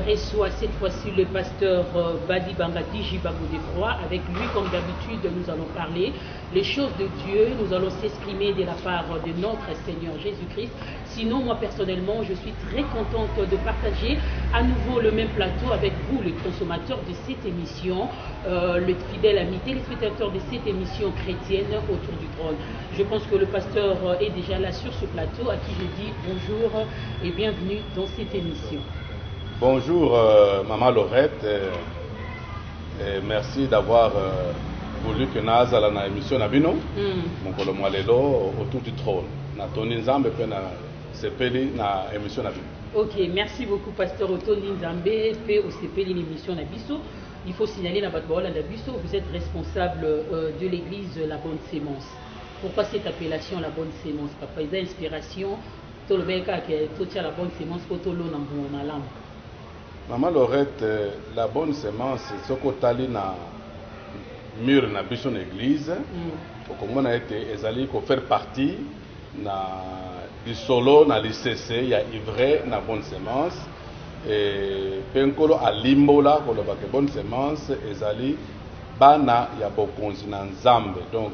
reçoit cette fois-ci le pasteur Badi Bangati Jibago Defroy. Avec lui, comme d'habitude, nous allons parler les choses de Dieu. Nous allons s'exprimer de la part de notre Seigneur Jésus-Christ. Sinon, moi personnellement, je suis très contente de partager à nouveau le même plateau avec vous, les consommateurs de cette émission, le fidèle ami téléspectateur de cette émission chrétienne autour du trône. Je pense que le pasteur est déjà là sur ce plateau, à qui je dis bonjour et bienvenue dans cette émission. Bonjour Maman Laurette, et merci d'avoir voulu que naza la émission Nabino, mon colomwalelo autour du trône. Na toni nzambe pe na sepeli na émission Nabino. Ok, merci beaucoup pasteur Otondi Nzambe pe au sepeli l'émission Nabiso. Il faut signaler na batbola Nabiso, vous êtes responsable de l'église La Bonne Sémence. Pourquoi cette appellation La Bonne Sémence? Papa, il y a inspiration, tout le beka que tout la bonne sémence pour tout l'eau dans malam. Maman Laurette, La Bonne Sémence, c'est ce que tali na mur na biso na église. Comme on a été ezali ko faire partie na du solo na l'ICC, il y a ivre na Bonne Sémence. Et penkolo a limbola ko loba ke Bonne Sémence ezali bana ya bokonzi na nzambe. Donc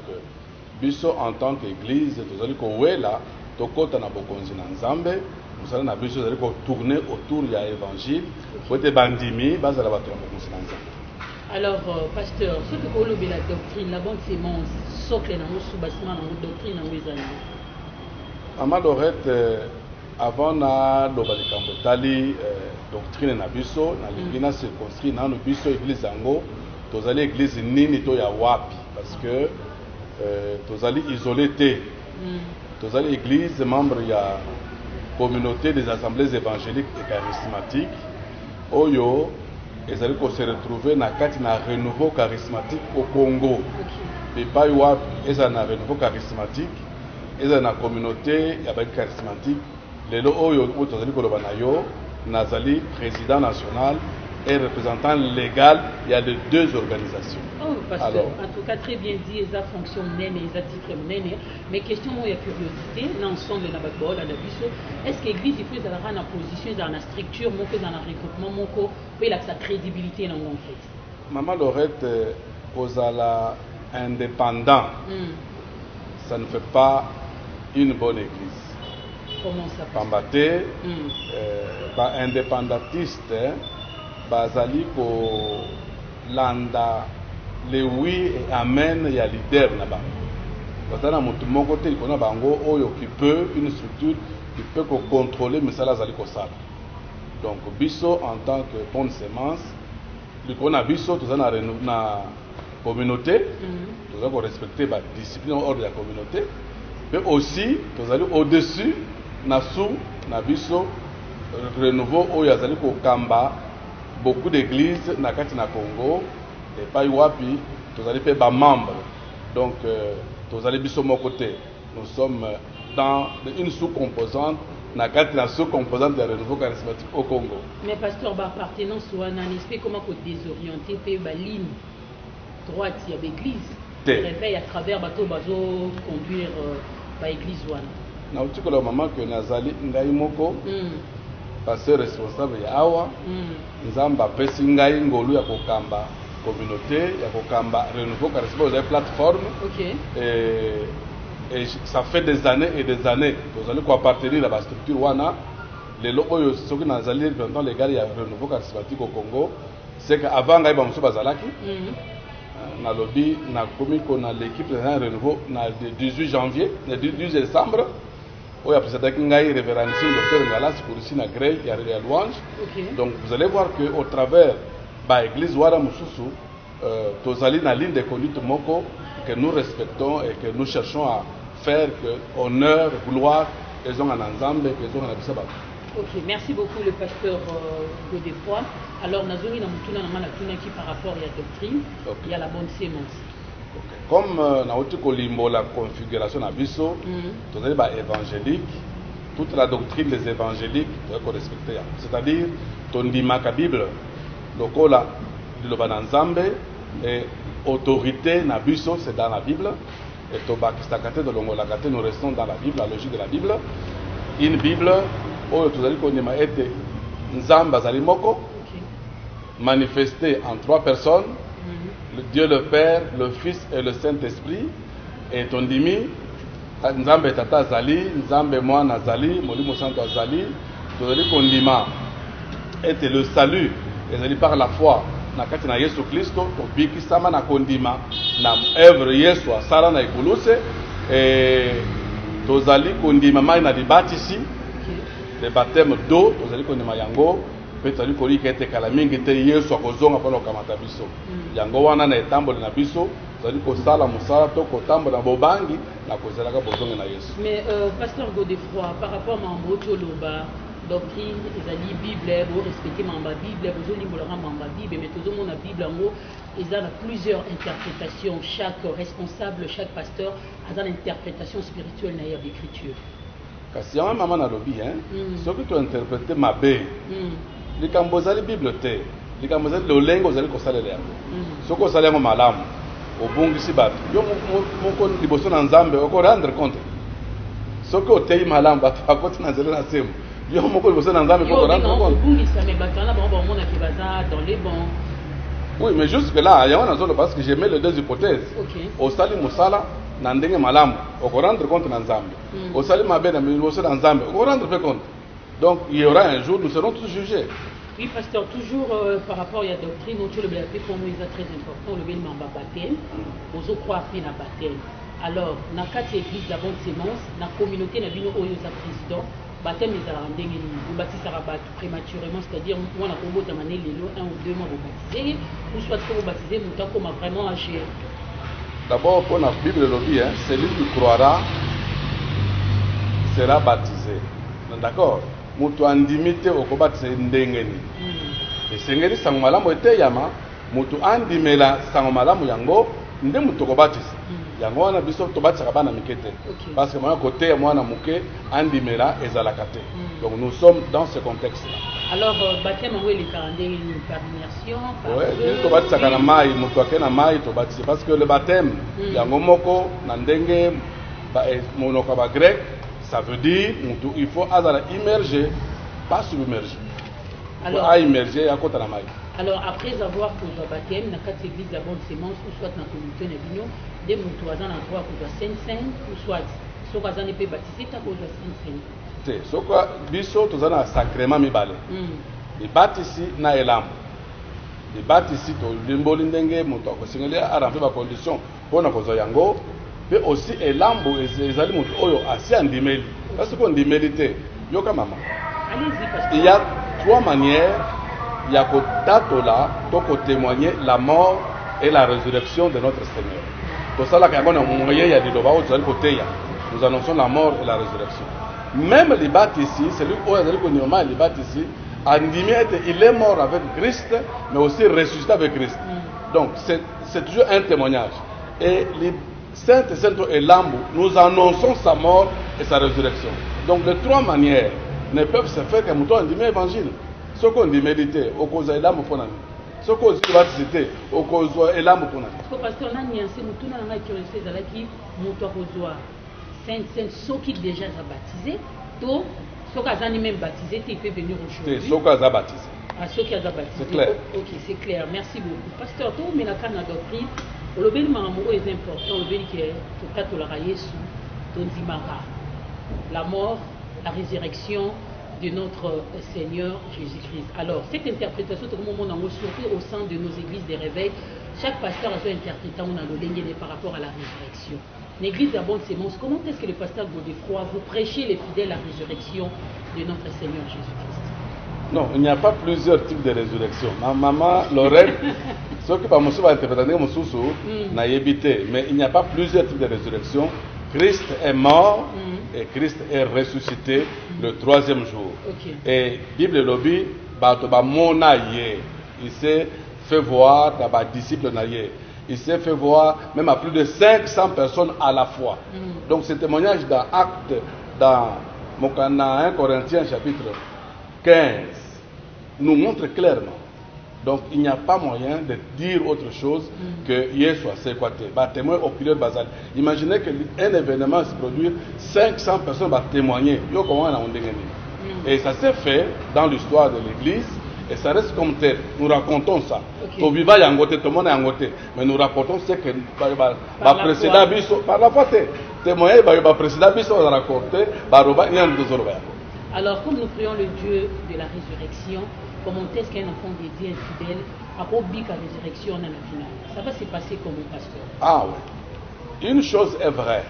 biso en tant qu'église tozali ko wela tokota na bokonzi na nzambe. Nous allons tourner autour de l'évangile pour être bandimi, base à la bataille. Alors, pasteur, ce que vous avez la doctrine, la bonne sémence, socle dans le sous-bassement, dans la doctrine, dans les années. Maman Laurette, avant na lobali kambotali doctrine na biso, na lingina circonscrit na no biso église ango, tozali église nini to ya wapi parce que tozali isolé té. Tozali église membre ya communauté des assemblées évangéliques et charismatiques oyo ezali ko se retrouver na kati na renouveau charismatique au Congo. Et pas wapi eza na renouveau charismatique eza na communauté ya ba charismatique lelo oyo tozali ko loba na yo nazali président national et représentant légal, il y a de deux organisations. Oh, pasteur, alors, en tout cas, très bien dit, ils ont fonction nene, ils ont titre nene. Mais question, moi, il y a curiosité, l'ensemble de la bakbol, la biso, est-ce que l'église, il faut avoir une position dans la structure, mon dans le regroupement, mon co, pour sa crédibilité dans mon fait? Maman Laurette, Ozala indépendant, ça ne fait pas une bonne église. Comment ça passe? Pambaté, indépendantiste, bazali ko landa le oui et amen ya leader na ba. Bazana mutu moko te ikona bango oyo qui peut une structure qui peut contrôler misala zali ko sala. Donc biso en tant que bonne sémence, likona biso tozana na communauté, tozala ko respecter ba discipline hors de la communauté, mais aussi tozali au-dessus na sous na biso renouveau oyo azali ko kamba beaucoup d'églises na kati na Congo et pas wapi tozali pe ba membres. Donc tozali biso mon côté nous sommes dans une sous-composante na kati na sous-composante de renouveau charismatique au Congo. Mais pasteur ba appartenance ou un aspect comment ko désorienter pe ba ligne droite ya l'église réveille à travers bateau bazo conduire ba église wana. Na utikola maman que nazali ngai moko pasteur responsable ya awa nzamba pesi ngai ngolu ya kokamba communauté ya kokamba renouveau charismatique aux plateforme. Et ça fait des années vous allez quoi appartenir à la structure wana lelo oyo soki nazali représentant légal ya renouveau charismatique au Congo c'est que avant ngai ba muso bazalaki na lobby na komiko na l'équipe de renouveau na 18 janvier na 18 décembre. Oui, après ça, ngai révérendissime docteur Ngalas pour ici na Grey, il y a la louange. Donc vous allez voir que au travers ba église wara mususu tozali na ligne de conduite moko que nous respectons et que nous cherchons à faire que honneur, gloire et ont en ensemble et ont en abisaba. Ok, merci beaucoup le pasteur Godefroy. Alors nazoni na mutuna na mana tuna qui par rapport à la doctrine, il y a la bonne sémence. Comme na oti kolimbo la configuration na biso, tozali ba évangélique, toute la doctrine des évangéliques doit être respectée. C'est-à-dire tondimaka Bible, lokola liloba na Nzambe et autorité na biso c'est dans la Bible et tobakistakate de longolakate nous restons dans la Bible, la logique de la Bible. Une Bible oyo tozali kondima ete Nzambe azali moko manifesté en 3 personnes, le Dieu le Père, le Fils et le Saint-Esprit, et tondimi Nzambe Tata Azali, Nzambe Mwana Azali, Molimo Santo Azali, tozali kondima ete le salut ezali par la foi na kati na Yesu Kristo, tobikisama na kondima na œuvre Yesu asala na ekuluse, tozali kondima mai na libatisi, le baptême d'eau tozali kondima yango, pe tozali kolika ete kala mingi te Yesu akozonga mpona kokamata biso, yango wana na etamboli na biso tozali kosala mosala to kotambola na bobangi na kozalaka bozonga na Yesu. Mais pasteur Godefroy, par rapport à Mamboto Loba, doctrine, ezali Bible, vous respectez Mamba Bible, vous olimbolera Mamba Bible, mais tout le monde a Bible en haut, il y a plusieurs interprétations, chaque responsable, chaque pasteur a une interprétation spirituelle dans l'écriture. Kasi yango mama na lobi soki to interpréter mabe likambo ezali Bible te, likambo ezali lolengo ozali kosalela yango, soki osala yango malamu obungisi bato yo moko liboso na Nzambe oko rendre compte, soki oteyi malamu bato bakoti na nzela na semo yo moko liboso na Nzambe oko rendre compte. Oui, mais jusque là yango nazolo parce que j'ai mis les deux hypothèses. Osali musala na ndenge malamu oko rendre compte na Nzambe, osali mabe na liboso na Nzambe oko rendre compte. Donc il y aura un jour nous serons tous jugés. Oui, pasteur, toujours par rapport à la doctrine, nous le blabé pour nous est très important, le bénin en baptême, nous croire bien à baptême. Alors, dans 4 églises de la bonne sémence, dans la communauté, nous avons eu un président, baptême les arandés, vous baptisez prématurément, c'est-à-dire, moi, on a combo de manière, 1 ou 2 mois, vous baptisez, ou soit que vous baptisez, nous avons vraiment âgé. D'abord, pour la Bible, celui qui croira sera baptisé. D'accord? Mutu andimite okobatisa ndengeni esengeli sango malamu eteyama mutu andimela sango malamu yango nde mutu okobatisa yango wana biso tobatisaka bana mike te parce que mwana koteya mwana muke andimela ezalaka te. Donc nous sommes dans ce contexte là. Alors baptême ngo eleka ndenge par immersion oui, tobatisaka na mai, mutu ake na mai tobatisa parce que le baptême yango moko na ndenge monoko ba grec, ça veut dire il faut immerger, pas submerger. Alors, immerger à côté de la maille. Alors, après avoir fait le baptême, dans 4 églises de la bonne sémence, ou soit dans la communauté de l'Union, des moutouazans en droit pour la Sainte-Sainte, ou soit ceux qui ont été baptisés, tu as pour la Sainte-Sainte. Ceux qui ont été sacrément mibale. Les baptisés na elam. Les baptisés, tu limboli ndenge, moutouazan, c'est à remplir ma condition pour na kozoyango. Mais aussi elambo ezali mutu oyo asi andimeli parce qu'on dimélité yoka mama. Il y a 3 manières ya kotatola to témoigner la mort et la résurrection de notre Seigneur. Pour ça là quand on moyen ya diloba ozali koteya nous annonçons la mort et la résurrection. Même les baptisés, celui qui ezali konima les baptisés andimé il est mort avec Christ mais aussi ressuscité avec Christ. Donc c'est toujours un témoignage. Et les Sainte et Lambo, nous annonçons sa mort et sa résurrection. Donc les 3 manières ne peuvent se faire qu'un mouton dit évangile. Ce qu'on dit méditer, au cause de l'âme pour nous. Ce qu'on dit baptiser, au cause de l'âme pour nous. Parce que pasteur, on a mis un mouton dans la curiosité de la qui mouton reçoit Sainte, ceux qui déjà sont baptisés, donc ceux qui sont même baptisés, ils peuvent venir aujourd'hui. C'est ceux qui sont baptisés. Ah, ceux qui sont baptisés. C'est clair. Ok, c'est clair. Merci beaucoup. Pasteur, tout le monde a la doctrine. Le bénin est important, le bénin qui est tout la la mort, la résurrection de notre Seigneur Jésus-Christ. Alors, cette interprétation, tout le monde surtout au sein de nos églises de réveil, chaque pasteur a son interprétation par rapport à la résurrection. L'église de la bonne sémence, comment est-ce que le pasteur Godefroy, vous prêchez les fidèles à la résurrection de notre Seigneur Jésus-Christ? Non, il n'y a pas plusieurs types de résurrection. Ma maman, Lorraine, ce qui va interpréter n'a évité, mais il n'y a pas plusieurs types de résurrection. Christ est mort et Christ est ressuscité le 3e jour. Et Bible lobby, il s'est fait voir dans les disciples. Il s'est fait voir même à plus de 500 personnes à la fois. Donc ce témoignage dans Acte, dans 1 Corinthiens chapitre 15, nous montre clairement. Donc il n'y a pas moyen de dire autre chose que hier soit séquaté. Témoin oculaire basal. Imaginez qu'un événement se produit, 500 personnes vont témoigner. Et ça s'est fait dans l'histoire de l'Église Et ça reste comme tel. Nous racontons ça. Okay. Tout vivant yangote, tout le monde yangote. Mais nous rapportons ce que le précédent biso par la fois témoigner le précédent biso a raconté par roba n'y a deux orba. Alors comme nous prions le Dieu de la résurrection, comment est-ce qu'un enfant de Dieu infidèle a promis la résurrection dans la finale? Ça va se passer comme un pasteur. Ah oui. Une chose est vraie.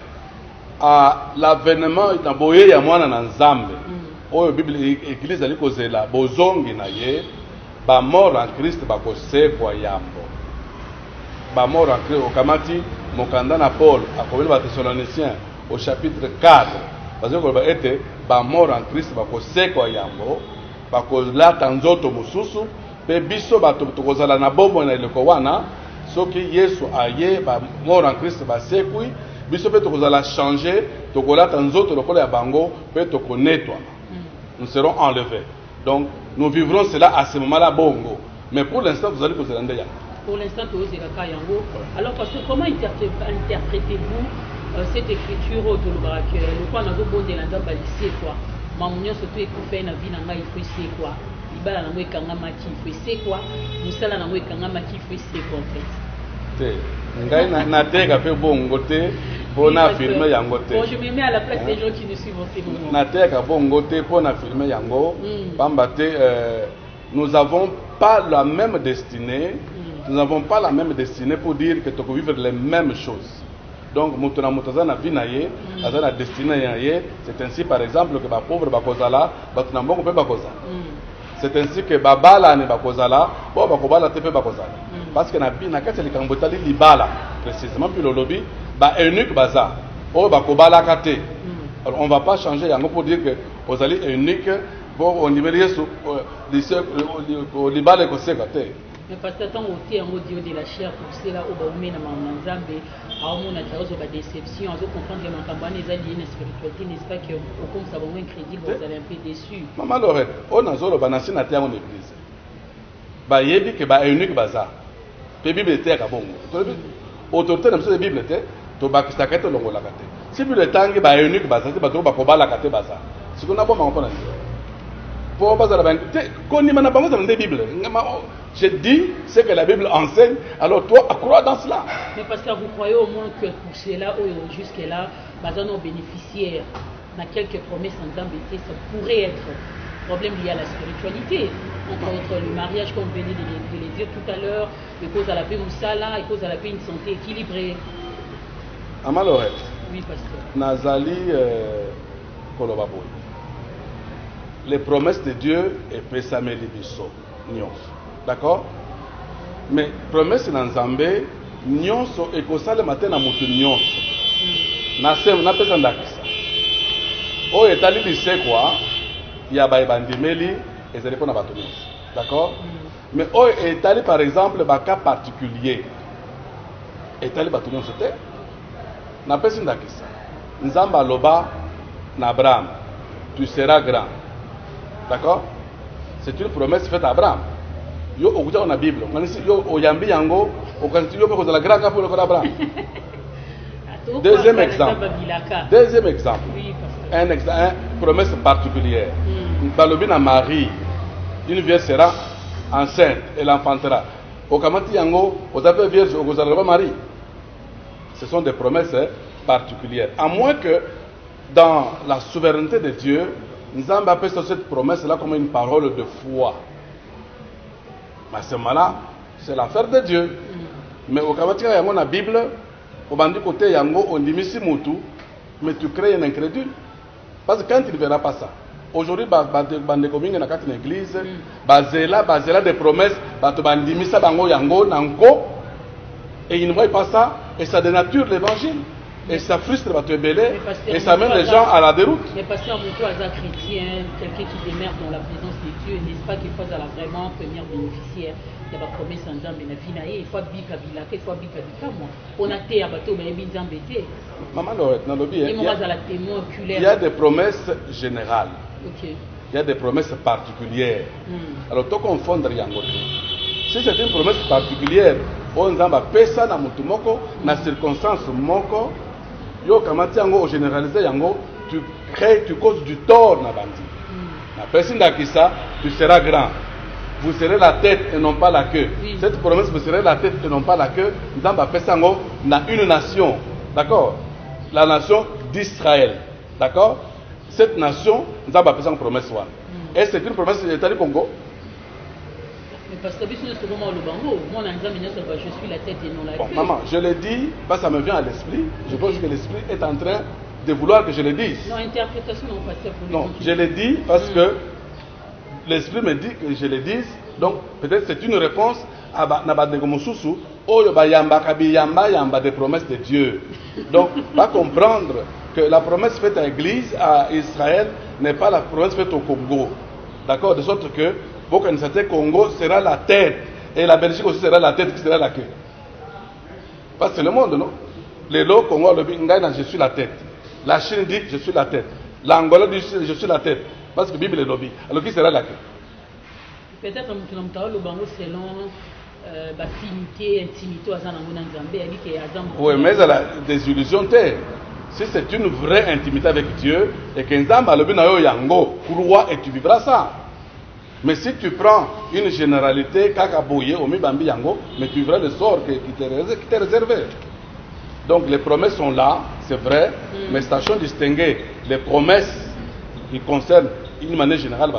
À l'avènement na boye ya mwana na nzambe. Oyo Bible église ali kozela bozongi na ye ba mort en Christ ba kosekwa yambo. Ba mort en Christ okamati mokanda na Paul akobeli ba Thessaloniciens au chapitre 4. Parce que ba ete ba mort en Christ ba kosekwa yambo, ba kolata nzoto mususu pe biso ba tokozala na bombo na eleko wana soki Yesu aye ba mort en Christ ba sekwi biso pe tokozala changer tokolata nzoto lokola ya bango pe tokonetwa. Nous serons enlevés. Donc, nous vivrons cela à ce moment-là, bongo. Mais pour l'instant, vous allez poser l'endroit. Pour l'instant, vous allez poser. Alors, parce que comment interprétez-vous cette écriture au Dolobarak? Le quoi n'a pas bon de l'endroit balisé quoi? Mamounion surtout écoufé na vie n'a il faut c'est quoi? Ibala n'a pas kanga mati il faut c'est quoi? Musala n'a pas kanga mati il faut c'est quoi en fait? Ngai na teka pe bongo te pona filmer yango te. Bon, je me mets à la place des gens qui nous suivent en ce moment. Na teka bongo te pona filmer yango pamba te nous avons pas la même destinée. Nous n'avons pas la même destinée pour dire que tu peux vivre les mêmes choses. Donc mutuna mutazana vinaye azana destinée yaye, c'est ainsi par exemple que ba pauvre ba kozala ba tunambongo pe ba kozala. C'est ainsi que babala ne ba kozala bo ba kobala te pe ba kozala. Parce que na kati ya likambo tali libala précisément puis le lobby ba eunuque baza o ba kobala kate. Alors on va pas changer yango pour dire que aux ali eunuque bon on libère Yesu au libala ko sekate. Mais parce que tant au en audio de la chair pour cela au baumé na manzambe a mon ataro ba déception à comprendre que ma campagne est liée à spiritualité n'est-ce pas que au comme ça va moins crédible vous allez un peu déçu. Maman Lorette on a zolo banasi na te en église. Ba yebi que ba eunuque baza. La Bible était à Kabongo. Autorité de la Bible était, tu vas quitter la longola kate. Si tu le temps que ba unique basa, tu vas trouver ba la kate basa. Si tu n'as pas mon pour pas la banque, qu'on n'y m'a pas dans la Bible. Je dis ce que la Bible enseigne. Alors toi, crois dans cela. Mais parce que vous croyez au moins que pour cela ou jusque là, bazan nos bénéficiaires, dans quelques promesses en d'embêter, ça pourrait être problème lié à la spiritualité. Entre autres, le mariage, comme vous venez de le dire tout à l'heure, il cause à la paix Moussala, il cause à la paix une santé équilibrée. Amalorette. Oui, pasteur. Nazali Kolobaboy. Les promesses de Dieu et Pesameli Bisso. D'accord? Mais promesse dans Zambé, nyonso et kosale matin na mutu nyonso. Na sem na pesa ndakisa. O etali lise quoi? Ya ba bandimeli ezali pona bato nyonso. D'accord? Mais o etali par exemple ba cas particulier. Etali bato nyonso te. Na pesa ndakisa. Nzamba loba na Abraham, tu seras grand. D'accord? C'est une promesse faite à Abraham. Yo okuta na Bible. Manisi yo oyambi yango, okanti yo ko la grand pour le Abraham. Deuxième exemple. Deuxième exemple. Oui, Une promesse particulière. Balobi na Marie, une vierge sera enceinte, elle enfantera. Okamati yango, ozape vierge okozala Marie. Ce sont des promesses particulières. À moins que dans la souveraineté de Dieu, nous avons appelé cette promesse-là comme une parole de foi. Mais à ce moment-là, c'est l'affaire de Dieu. Mais au Kamatika, il y a la Bible, au bandi côté Yango, on dit Missi Moutou, mais tu crées un incrédule. Parce que quand il ne verra pas ça, aujourd'hui, bande communes dans une église, bazela des promesses, bandi Missa Bango Yango, Nanko, et ils ne voient pas ça, et ça dénature l'évangile. Et ça frustre votre bébé et ça mène les gens à la déroute. Mais parce qu'un hasard chrétien, quelqu'un qui démerde dans la présence de Dieu, n'est-ce pas qu'il faut vraiment devenir bénéficiaire de la promesse en Zambé na finaye, il faut bika bilaka, il faut bika moi. On a terre bateau mais bien embêté. Maman Lorette, dans le bien. Il y a des promesses générales. OK. Il y a des promesses particulières. Alors tout confondre yango. Si c'est une promesse particulière, on zamba pesa na mutu moko na circonstance moko. Yo kamati yango au généraliser yango, tu causes du tort na bandi. Na pesi ndakisa, tu seras grand. vous serez la tête et non pas la queue. Oui. Cette promesse, vous serez la tête et non pas la queue. Nous avons fait ça dans une nation. D'accord? La nation d'Israël. D'accord? Cette nation, nous avons fait ça une promesse. Et c'est une promesse de l'État du Congo. Mais parce que je suis la tête et non la Bon, queue. maman, je l'ai dit, parce que ça me vient à l'esprit. Je pense que l'esprit est en train de vouloir que je le dise. Non, interprétation, non, pasteur, pour les Non, autres. je l'ai dit parce que l'esprit me dit que je le dise. Donc, peut-être c'est une réponse à Nabadegomosusu. Oh, yamba des promesses de Dieu. Donc, va comprendre que la promesse faite à l'Église, à Israël, n'est pas la promesse faite au Congo. D'accord? De sorte que, pour qu'un certain Congo sera la tête. Et la Belgique aussi sera la tête qui sera la queue. Parce que c'est le monde, non? Les lots Congo, je suis la tête. La Chine dit je suis la tête. L'Angola dit je suis la tête. Parce que la Bible est lobby. Alors qui sera la queue? Peut-être que nous avons le bango selon affinité, intimité, oui, mais elle a des illusions. Si c'est une vraie intimité avec Dieu, et que Nzamba le bina yo yango, crois et tu vivras ça. Mais si tu prends une généralité, kakaboye, omi bambi yango, mais tu vivras le sort qui t'est réservé. Donc les promesses sont là, c'est vrai, mais sachons distinguer les promesses qui concernent une manière générale,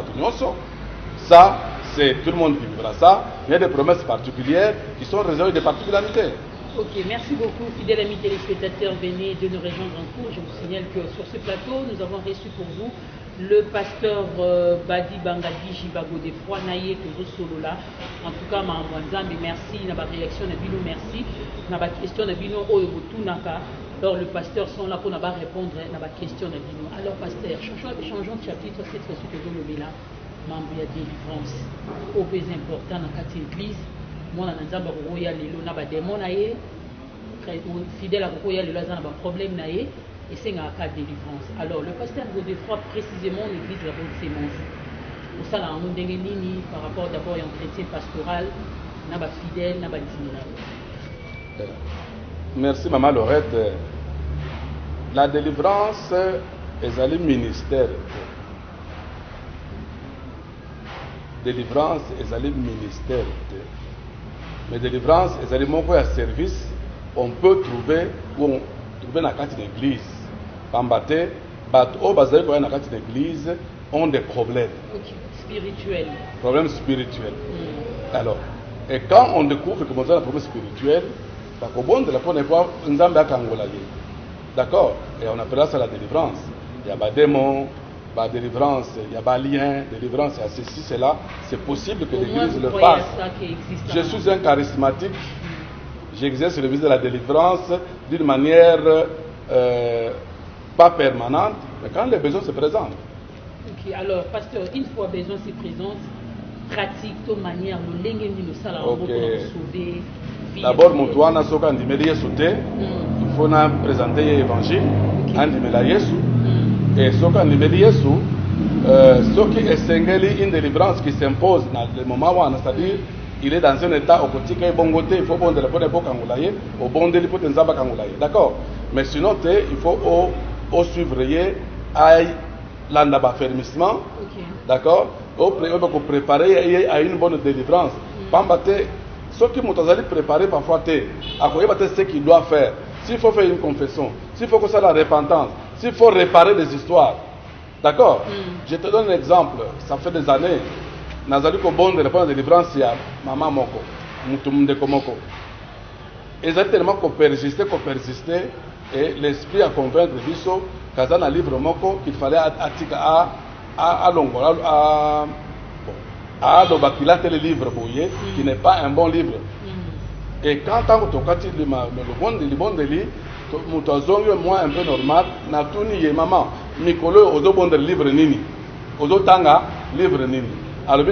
ça, c'est tout le monde qui vivra ça. Il y a des promesses particulières qui sont réservées des particularités. Ok, merci beaucoup, fidèles amis téléspectateurs, venez de nous rejoindre en cours. Je vous signale que sur ce plateau, nous avons reçu pour vous le pasteur Badi Bangadi Jibago de Naye Tozo Solola. En tout cas, Mwanzambe, merci. Na ba réaction na bino, merci. Na ba question na bino oyo botunaka. Alors le pasteur sont là pour répondre à la question na bino. Alors pasteur, changeons de chapitre cette fois-ci que vous le là. Membre de délivrance. Au plus important dans cette église. Moi, na nzamba roya lelo na ba démon na ye. Fidèle à roya lelo za na ba problème na ye. Et c'est un cas de délivrance. Alors, le pasteur Godefroy, précisément, l'église de la Bonne-Sémence. Pour ça, on a une par rapport d'abord à un chrétien pastoral, n'a pas fidèle, n'a pas discipliné. Merci, Maman Laurette. La délivrance est un ministère. Délivrance est un ministère. Mais délivrance est un service. On peut trouver dans la carte d'église. Pambate, dans la carte d'église ont des problèmes. Okay. Spirituels. Problèmes spirituels. Alors, et quand on découvre que on a un problème spirituel, d'accord, et on appelle ça la délivrance. Il y a des démons, la délivrance, il y a des liens, délivrance, il y a ceci, cela. C'est possible que l'église le fasse. Je suis un charismatique. J'exerce le ministère de la délivrance d'une manière pas permanente, mais quand les besoins se présentent. Ok, alors, pasteur, une fois besoin se présente, pratique de manière, le lingue nous salon pour sauver. D'abord, Moutouana Soka Ndimeli Yesoute, il faut présenter l'évangile, Ndimela Yesu, et Soka Ndimeli Yesu, ce qui est singeli une délivrance qui s'impose dans le moment où on a, c'est-à-dire, il est dans un état au quotidien, il faut bon de la bonne époque angolaye, au bon de l'époque nzamba angolaye. D'accord? Mais sinon, il faut au suivre aïe l'andaba fermissement. D'accord? Au préparer à une bonne délivrance. Pambate, ceux qui m'ont préparé parfois, à ce qu'il doit faire. S'il faut faire une confession, s'il faut que ça la repentance, s'il faut réparer des histoires. D'accord? Je te donne un exemple. Ça fait des années. Nazali ko bonde répondre de délivrance ya maman moko mutumde komoko ezali tellement ko persister et l'esprit a convaincre biso kazana livre moko qu'il fallait atika à longola à lobakila tel livre boye qui n'est pas un bon livre et quand on tokati le bon li muto zongi moi un peu normal na tuni ye maman mikolo ozo bonde livre nini ozo tanga livre nini. Alors,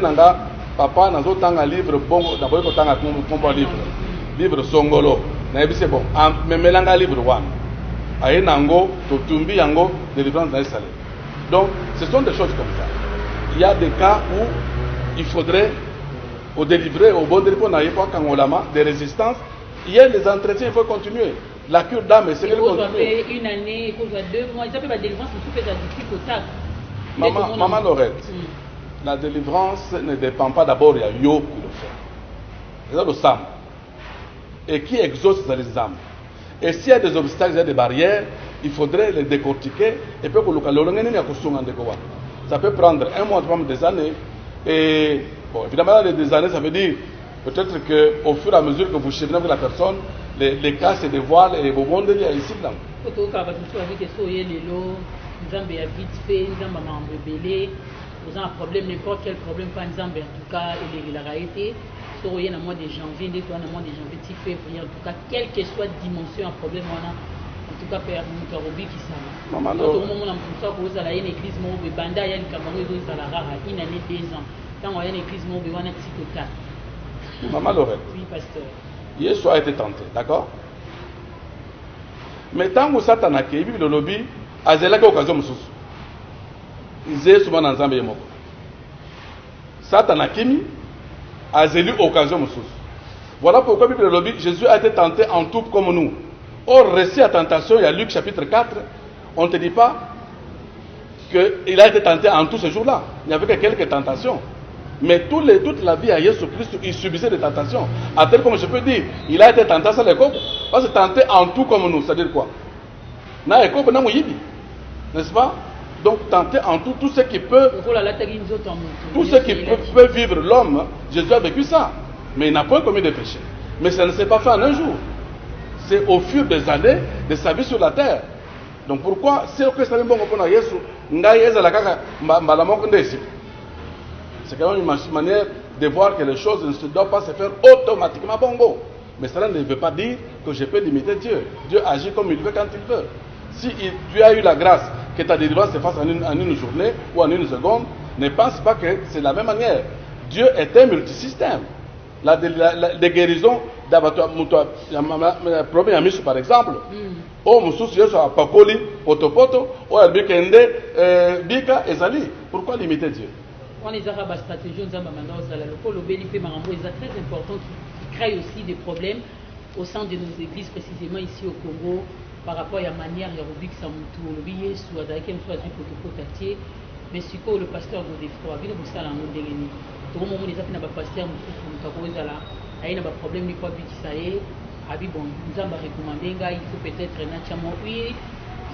papa n'a pas un livre bon, d'abord il faut un livre songolo. C'est bon, mais melanga livre one. Aye nango, totumbi yango, délivrance dans salé. Donc, ce sont des choses comme ça. Il y a des cas où il faudrait au délivrer, au bon délivrer, on a pas des résistances. Il y a des entretiens, il faut continuer. La cure d'âme, c'est qu'il faut continuer. Une année, il faut 2 mois. Ils appellent la délivrance, il faut faire des difficultés. Maman Laurette. la délivrance ne dépend pas d'abord de Yo qui le fait. C'est le Sam. Et qui exauce les âmes. Et s'il y a des obstacles, il y a des barrières, il faudrait les décortiquer. Et puis, ça peut prendre un mois, des années. Et bon, évidemment, des années, ça veut dire peut-être qu'au fur et à mesure que vous cheminez avec la personne, les cas se dévoilent et vous mondez ici. Vous avez un problème, n'importe quel problème, par exemple, en tout cas, l'irrégularité, sur le mois de janvier, le mois de janvier, février, en tout cas, quelle que soit la dimension, un problème, on a, en tout cas, faire un Karobi qui s'en va. Au moment où on a vous avez une église, il y a une Cameroun, il y a une année, 2 ans. Quand on a une église, il y a un petit cas. Maman Lorette. Oui, pasteur. Yesu a été tenté, d'accord? Mais tant que Satan a créé le lobby, a zéla que occasion de souci. Ils souvent dans Zambie et Moko. Satan a créé, a zélu occasion de souci. Voilà pourquoi le lobby, Jésus a été tenté en tout comme nous. Or, récit à tentation, il y a Luc chapitre 4, on ne te dit pas qu'il a été tenté en tout ce jour-là. Il n'y avait que quelques tentations. Mais toute la vie à Jésus-Christ, il subissait des tentations. À tel comme je peux dire, il a été tenté à l'école. Parce que tenté en tout comme nous, c'est-à-dire quoi? N'est-ce pas? Donc tenter en tout ce qui peut, vivre l'homme. Jésus a vécu ça. Mais il n'a pas commis de péché. Mais ça ne s'est pas fait en un jour. C'est au fur des années de sa vie sur la terre. Donc pourquoi c'est que ça bon pour Jésus, c'est quand même une manière de voir que les choses ne doivent pas se faire automatiquement bongo. Mais cela ne veut pas dire que je peux limiter Dieu. Dieu agit comme il veut quand il veut. Si tu as eu la grâce que ta délivrance se fasse en une journée ou en une seconde, ne pense pas que c'est la même manière. Dieu est un multisystème. La guérison d'abattoir, problème par exemple, au Moussous, Yesu a Pakoli, Potopoto, au Albikende, Bika et Zali. Pourquoi limiter Dieu? On les a rabat stratégie, on a le bénéfice est très important qui crée aussi des problèmes au sein de nos églises, précisément ici au Congo, par rapport à la manière il y a Rubik Samutu, le billet, soit avec un choix du Potopotatier, mais si le pasteur de Défroid, il y a un monde tout le monde les a fait un pasteur, il y a un problème, il faut que Abi bon, nous avons recommandé, il faut peut-être un oui.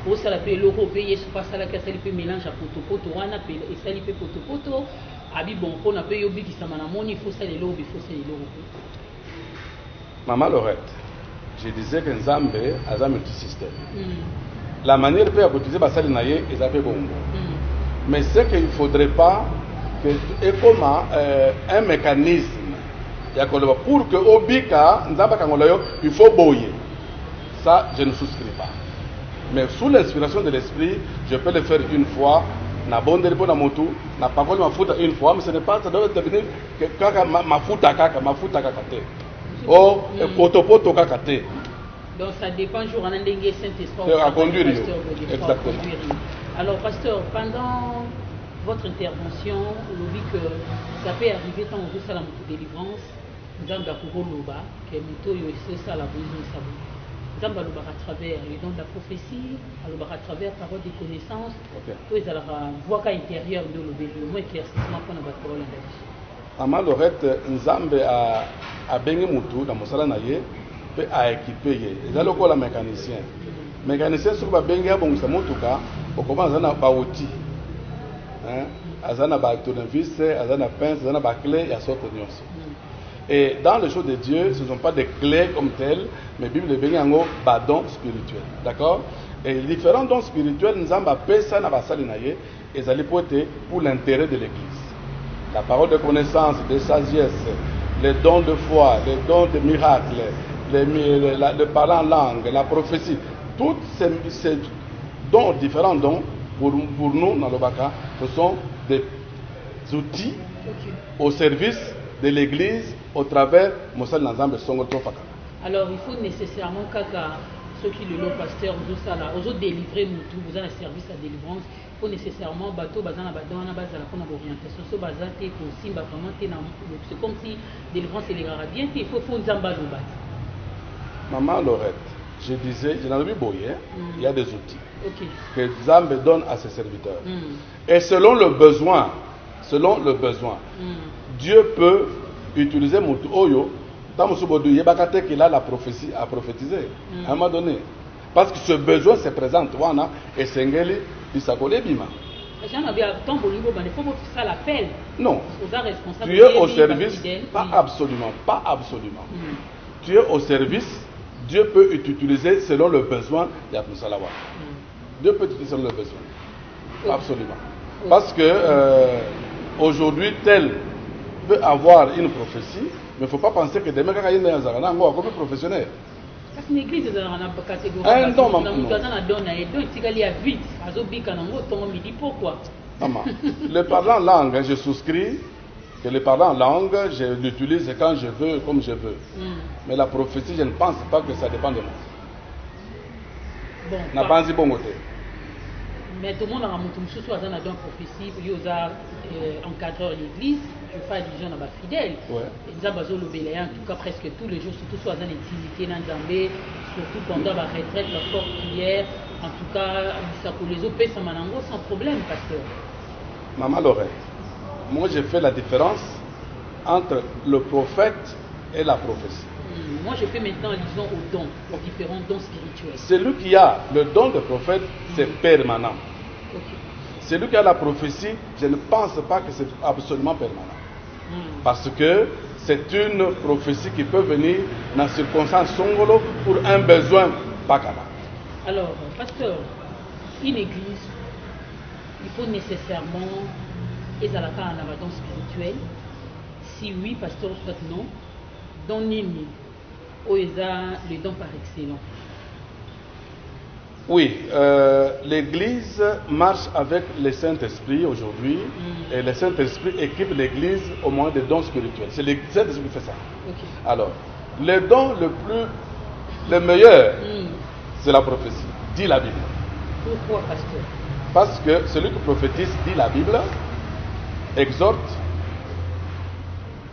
Au salapé l'euro payé se passe à la casse il peut mélange à potopoto on appelle et ça il peut potopoto abi bon on appelle yobi qui s'amana moni il faut ça les l'euro il faut ça les l'euro. Maman Lorette, je disais que Nzambe a un multisystème. La manière de faire utiliser basali naye est un peu bon. Mais ce qu'il ne faudrait pas que et comme un mécanisme pour que obika Nzamba kangoloyo il faut boyer. Ça je ne souscris pas. Mais sous l'inspiration de l'esprit, je peux le faire une fois, na bonde na motu, na parole ma futa une fois, mais ce n'est pas, ça doit devenir que kaka ma futa kakate. Oh, poto kakate. Donc ça dépend jour en dengue Saint-Esprit. À conduire. Exactement. Alors pasteur, pendant votre intervention, on dit que ça peut arriver tant on veut ça la délivrance, nous avons Loba, que moto c'est ça la besoin ça. Zamba à travers les dons de la prophétie, à travers parole de connaissance, tout est à la voix intérieure de l'obéissance, le moins éclaircissement qu'on a battu parole en Maman Lorette, Nzambe a béni Moutou dans Moussala Naye, puis a équipé. Il y a le mécanicien. Mécanicien, sur le béni, bon, c'est Moutouka, on commence à avoir des outils. Azana ba tournevis, azana pince, azana ba clé, il y a sorte de nuance. Et dans les choses de Dieu, ce ne sont pas des clés comme telles, mais la Bible est un badon spirituel. D'accord? Et les différents dons spirituels, nous avons appelé ça dans la salle et ça pour l'intérêt de l'Église. La parole de connaissance, de sagesse, les dons de foi, les dons de miracles, le parler en langue, la prophétie, tous ces dons, différents dons, pour nous, dans le Baka, ce sont des outils au service de l'Église au travers Moussal Nzambe Songo Tofaka. Alors il faut nécessairement que ceux qui le pasteur aux autres délivrer nous vous avez un service à délivrance, il faut nécessairement bateau bazana badona bazala pour l'orientation so bazate pour simba vraiment c'est comme si délivrance est bien il faut Nzamba Loba. Maman Lorette, je disais, je n'avais pas boyé, il y a des outils que Nzambe donne à ses serviteurs. Et selon le besoin, selon le besoin. Dieu peut utiliser Mutu Oyo, qu'il a la prophétie à prophétiser, à un moment donné. Parce que ce besoin se présente, et Sengeli, Isakole Bima. Non, tu es au service, pas absolument, pas absolument. Tu es au service, Dieu peut t'utiliser selon le besoin de la Salawa. Dieu peut t'utiliser selon le besoin, pas absolument. Parce que aujourd'hui, tel peut avoir une prophétie, mais il ne faut pas penser que demain, quand il y a un professionnel. Le parlant en langue, je souscris que le parlant en langue, je l'utilise quand je veux, comme je veux. Mais la prophétie, je ne pense pas que ça dépend de moi. N'a pas dit bon côté. Mais tout le monde a une prophétie, il y a encadreur de l'église, je fais des gens fidèles. Ils ont besoin de l'obéir, en tout cas presque tous les jours, surtout soit dans l'intimité, dans Zambé, surtout pendant la retraite, la forte prière. En tout cas, ça pour les OP, ça m'a sans problème, pasteur. Maman Lorette, moi j'ai fait la différence entre le prophète et la prophétie. Moi je fais maintenant allusion aux dons, aux différents dons spirituels. Celui qui a le don de prophète, c'est permanent. Celui qui a la prophétie, je ne pense pas que c'est absolument permanent. Parce que c'est une prophétie qui peut venir dans une circonstance songolo pour un besoin pakala. Alors, pasteur, une église, il faut nécessairement un don spirituel. Si oui, pasteur, soit non. Don Nini, le don par excellence. Oui, l'église marche avec le Saint-Esprit aujourd'hui et le Saint-Esprit équipe l'église au moyen des dons spirituels. C'est le Saint-Esprit qui fait ça. Alors, le don le meilleur, c'est la prophétie, dit la Bible. Pourquoi, pasteur? Parce que celui qui prophétise, dit la Bible, exhorte,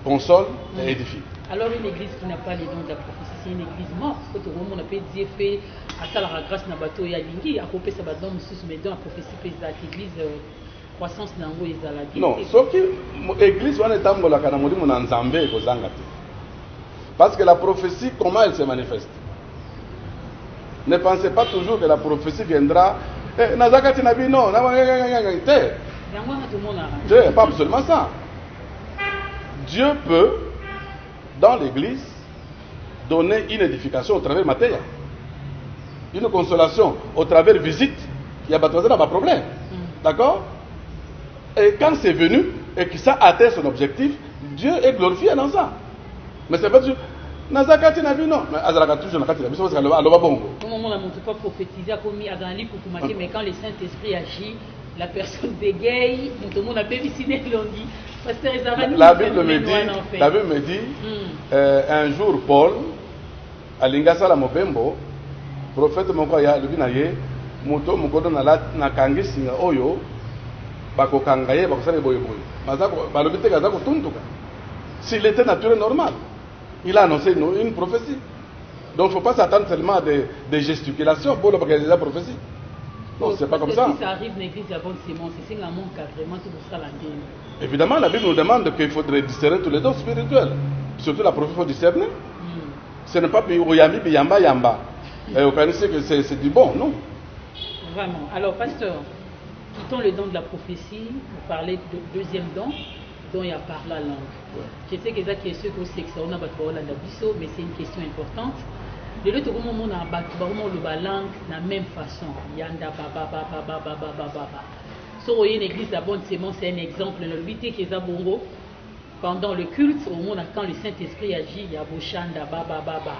console et édifie. Alors une église qui n'a pas les dons de la prophétie, c'est une église morte. Quand on a fait fait à la grâce na bateau ya lingi, à couper sa badon mais dans la prophétie c'est l'église croissance nango ezalaki. Non, sauf que l'église on est tambola kana modi mon nzambe ko zangate. Parce que la prophétie, comment elle se manifeste? Ne pensez pas toujours que la prophétie viendra nazakati nabi non, c'est pas absolument ça. Dieu peut dans l'église, donner une édification au travers matériel, une consolation au travers visite, il y a pas de problème. D'accord? Et quand c'est venu et que ça atteint son objectif, Dieu est glorifié dans ça. Mais c'est pas toujours. Nazakati nabi non, mais azalaka toujours nakati nabi, c'est parce qu'elle va bon. Au moment où on ne peut pas prophétiser comme Azali pour mais quand le Saint-Esprit agit, la personne bégaye, tout le monde a béviciné l'ondi. La Bible me dit, un jour Paul, à Lingasa Mobembo, prophète Mokoya, le binaye, Moto Mokodo na kangi singa oyo, bako kangaye, bako sale boyo boyo. Mazako, balobite gazako tuntuka. S'il était naturel normal, il a annoncé une prophétie. Donc il ne faut pas s'attendre seulement à des gesticulations pour la prophétie. Non, c'est pas comme ça. Si ça arrive dans l'église, il y a bonne sémence, c'est un manque vraiment tout ça la gueule. Évidemment, la Bible nous demande qu'il faudrait discerner tous les dons spirituels. Surtout la prophétie, il faut discerner. Ce n'est pas Yambi, Yamba, Yamba. Et vous connaissez que c'est du bon, non? Vraiment. Alors, pasteur, quittons le don de la prophétie, vous parlez de deuxième don, dont il y a par la langue. Je sais que c'est qui est ce que c'est que ça, on a mais c'est une question importante. De l'autre côté, on a la langue de la même façon. Yanda, baba, baba, baba, baba, baba. Si vous voyez une église à bonne sémence, c'est un exemple. Le 8 qui est à Bongo, pendant le culte, au moment quand le Saint-Esprit agit, il y a Boshanda, baba, baba.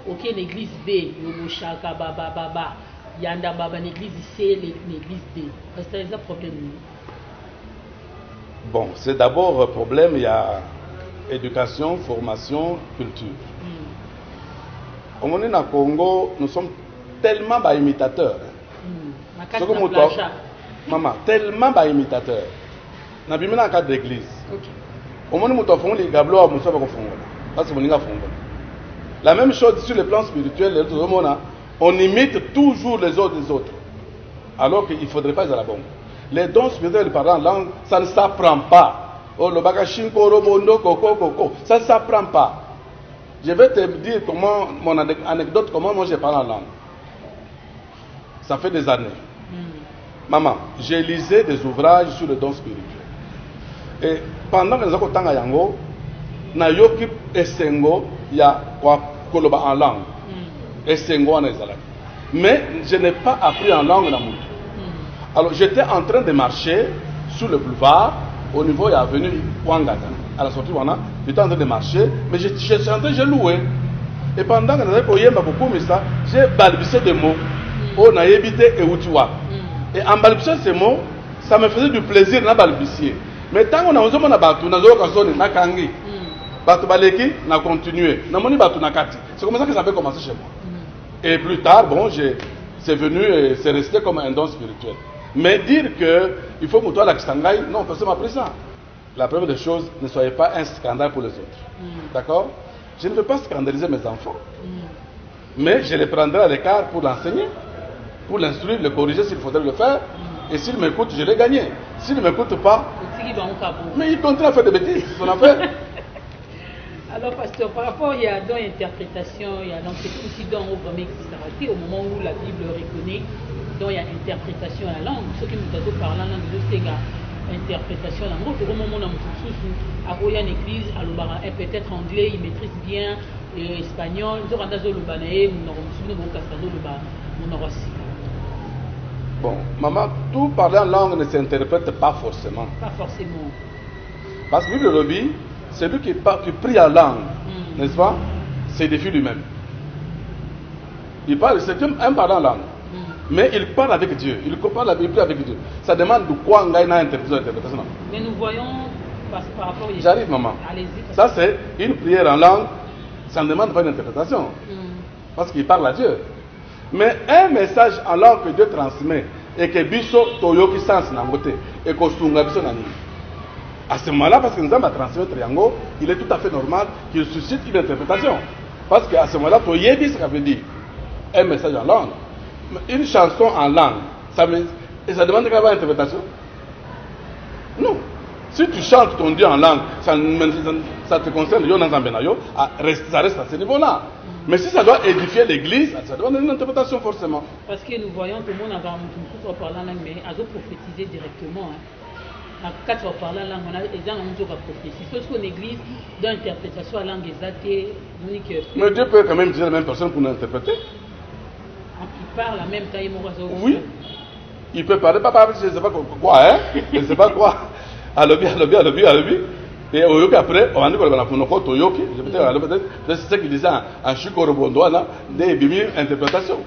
Ok, l'église B, il y a Boshaka, baba, baba. Yanda, baba, l'église C, l'église D. C'est un problème. Bon, c'est d'abord un problème, il y a éducation, formation, culture. Au Congo, nous sommes tellement imitateurs. Maman, tellement imitateurs. Nous avons un cadre d'église. La même chose sur le plan spirituel, on imite toujours les autres. Alors qu'il ne faudrait pas être à la bombe. Les dons spirituels parlant en langue, ça ne s'apprend pas. Oh, le bakashinko, robondo, koko. Ça ne s'apprend pas. Je vais te dire comment, mon anecdote, comment moi j'ai parlé en langue. Ça fait des années. Maman, j'ai lisé des ouvrages sur le don spirituel. Et pendant que nous avons temps à Yango, na yoki esengo ya koloba en langue. Esengo en ezalaki. Mais je n'ai pas appris en langue na mutu. Alors j'étais en train de marcher sur le boulevard au niveau de l'avenue Wangata. À la sortie Wana, j'étais en train de marcher, mais je chantais, j'ai loué. Et pendant que nous avons beaucoup mais ça, j'ai balbutié des mots. On a évité et Utiwa. Et en balbutiant ces mots, ça me faisait du plaisir de balbutier. Mais tant qu'on a besoin de battre, on a besoin de kangi. Battu baleki, on a continué. On a moni battu nakati. C'est comme ça que ça avait commencé chez moi. Et plus tard, bon, c'est venu et c'est resté comme un don spirituel. Mais dire que il faut que toi la Kistangai, non, personne m'a pris ça. La première des choses, ne soyez pas un scandale pour les autres. D'accord? Je ne veux pas scandaliser mes enfants. Mais je les prendrai à l'écart pour l'enseigner, pour l'instruire, le corriger s'il faudrait le faire. Et s'il m'écoute, je l'ai gagné. S'il ne m'écoute pas, mais il continue à faire des bêtises, c'est son affaire. Alors, pasteur, par rapport il y a dans l'interprétation, il y a dans cette aussi dans au premier qui au moment où la Bible reconnaît, donc il y a interprétation à la langue. Ceux qui nous ont parlé en langue de Sega, interprétation à la langue. Au moment où on a à Royan Église, à l'Obara, peut-être anglais, il maîtrise bien espagnol. Nous avons dans le Banaé, nous avons Castano, nous avons Bon, maman, tout parler en langue ne s'interprète pas forcément. Pas forcément. Parce que Bible Robi, c'est lui qui prie en langue, n'est-ce pas? C'est défi lui-même. Il parle, c'est un parlant en langue. Mais il parle avec Dieu. Il parle la Bible avec Dieu. Ça demande de quoi on gagne l'interprétation. Mais nous voyons par rapport. J'arrive, maman. Ça, c'est une prière en langue. Ça ne demande pas une interprétation. Parce qu'il parle à Dieu. Mais un message en langue que Dieu transmet et que Biso Toyoki Sans Nangote et que Sunga Biso Nani. À ce moment-là, parce que nous avons transmis Triangle, il est tout à fait normal qu'il suscite une interprétation. Parce qu'à ce moment-là, Toyebi, ce que ça veut dire un message en langue. Une chanson en langue, ça demande qu'il y ait une interprétation? Non. Si tu chantes ton Dieu en langue, ça te concerne, ça reste à ce niveau-là. Mais si ça doit édifier l'église, ça doit donner une interprétation forcément. Parce que nous voyons tout le monde a parlé en langue, mais à prophétiser directement. Quand on parle en langue, on a des gens qui ont prophétisé. Sauf qu'en église, dans l'interprétation en langue exatée, mais Dieu peut quand même dire la même personne pour l'interpréter. Il parle en même temps, il me oui. Il peut parler, pas je ne sais pas quoi, hein? Je ne sais pas quoi. Alobi. Et après, on a dit qu'on a fait Toyoki. C'est ce qu'il disait en Chiko Robondouana, des bimi interprétations.